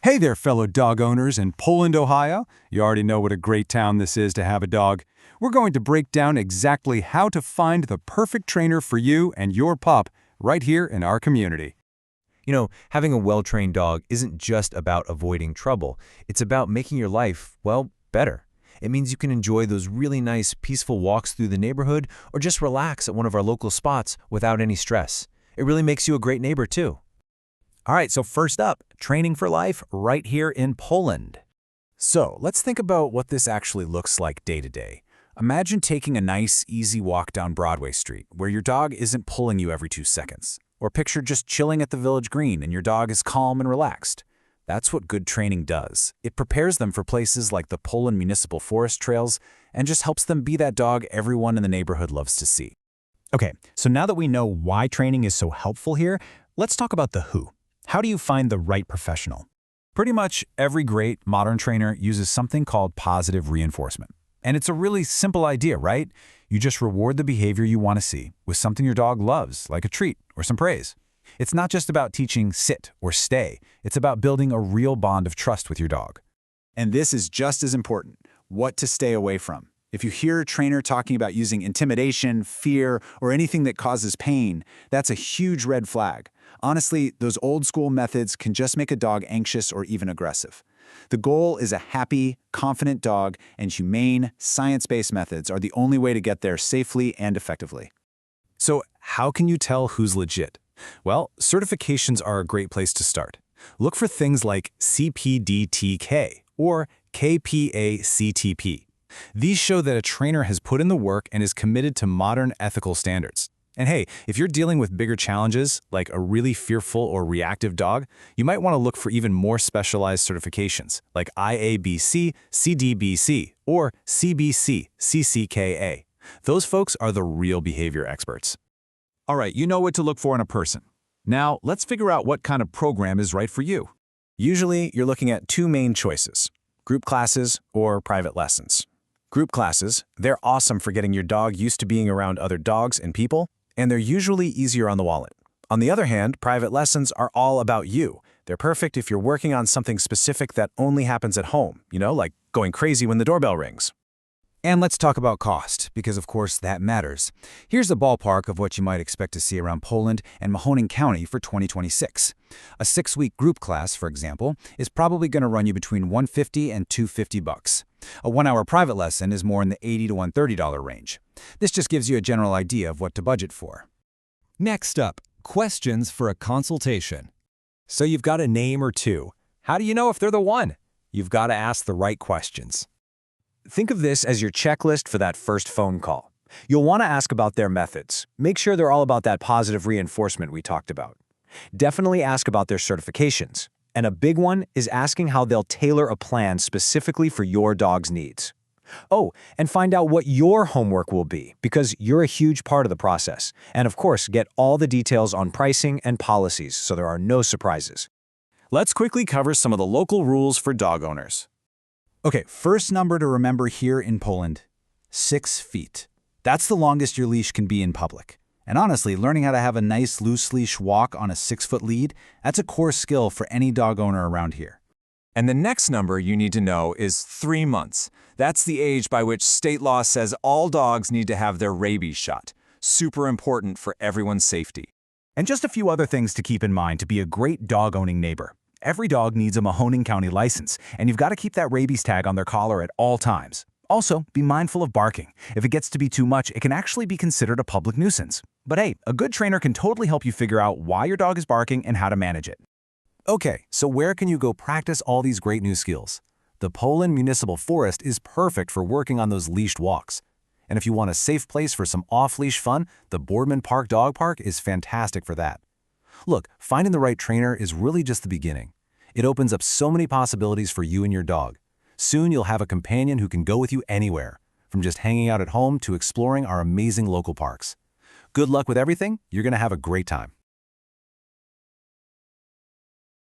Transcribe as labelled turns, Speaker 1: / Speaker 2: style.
Speaker 1: Hey there, fellow dog owners in Poland, Ohio. You already know what a great town this is to have a dog. We're going to break down exactly how to find the perfect trainer for you and your pup right here in our community.
Speaker 2: Having a well-trained dog isn't just about avoiding trouble. It's about making your life, well, better. It means you can enjoy those really nice, peaceful walks through the neighborhood or just relax at one of our local spots without any stress. It really makes you a great neighbor, too.
Speaker 3: All right, so first up, training for life right here in Poland. So let's think about what this actually looks like day to day. Imagine taking a nice, easy walk down Broadway Street where your dog isn't pulling you every 2 seconds. Or picture just chilling at the village green and your dog is calm and relaxed. That's what good training does. It prepares them for places like the Poland Municipal Forest Trails and just helps them be that dog everyone in the neighborhood loves to see.
Speaker 4: Okay, so now that we know why training is so helpful here, let's talk about the who. How do you find the right professional?
Speaker 3: Pretty much every great modern trainer uses something called positive reinforcement. And it's a really simple idea, right? You just reward the behavior you want to see with something your dog loves, like a treat or some praise. It's not just about teaching sit or stay. It's about building a real bond of trust with your dog. And this is just as important, what to stay away from. If you hear a trainer talking about using intimidation, fear, or anything that causes pain, that's a huge red flag. Honestly, those old-school methods can just make a dog anxious or even aggressive. The goal is a happy, confident dog, and humane, science-based methods are the only way to get there safely and effectively. So how can you tell who's legit? Well, certifications are a great place to start. Look for things like CPDTK or KPA-CTP. These show that a trainer has put in the work and is committed to modern ethical standards. And hey, if you're dealing with bigger challenges, like a really fearful or reactive dog, you might want to look for even more specialized certifications, like IABC, CDBC, or CBC, CCKA. Those folks are the real behavior experts. All right, you know what to look for in a person. Now, let's figure out what kind of program is right for you. Usually, you're looking at 2 main choices: group classes or private lessons. Group classes, they're awesome for getting your dog used to being around other dogs and people, and they're usually easier on the wallet. On the other hand, private lessons are all about you. They're perfect if you're working on something specific that only happens at home, like going crazy when the doorbell rings. And let's talk about cost, because of course that matters. Here's a ballpark of what you might expect to see around Poland and Mahoning County for 2026. A 6-week group class, for example, is probably going to run you between $150 and $250. A 1-hour private lesson is more in the $80 to $130 range. This just gives you a general idea of what to budget for.
Speaker 5: Next up, questions for a consultation. So you've got a name or two. How do you know if they're the one? You've got to ask the right questions.
Speaker 3: Think of this as your checklist for that first phone call. You'll want to ask about their methods. Make sure they're all about that positive reinforcement we talked about. Definitely ask about their certifications. And a big one is asking how they'll tailor a plan specifically for your dog's needs. Oh, and find out what your homework will be, because you're a huge part of the process. And of course, get all the details on pricing and policies so there are no surprises. Let's quickly cover some of the local rules for dog owners. Okay, first number to remember here in Poland, 6 feet. That's the longest your leash can be in public. And honestly, learning how to have a nice loose leash walk on a 6-foot lead, that's a core skill for any dog owner around here.
Speaker 6: And the next number you need to know is 3 months. That's the age by which state law says all dogs need to have their rabies shot. Super important for everyone's safety.
Speaker 3: And just a few other things to keep in mind to be a great dog-owning neighbor. Every dog needs a Mahoning County license, and you've got to keep that rabies tag on their collar at all times. Also, be mindful of barking. If it gets to be too much, it can actually be considered a public nuisance. But hey, a good trainer can totally help you figure out why your dog is barking and how to manage it. Okay, so where can you go practice all these great new skills? The Poland Municipal Forest is perfect for working on those leashed walks. And if you want a safe place for some off-leash fun, the Boardman Park Dog Park is fantastic for that. Look, finding the right trainer is really just the beginning. It opens up so many possibilities for you and your dog. Soon you'll have a companion who can go with you anywhere, from just hanging out at home to exploring our amazing local parks. Good luck with everything. You're going to have a great time.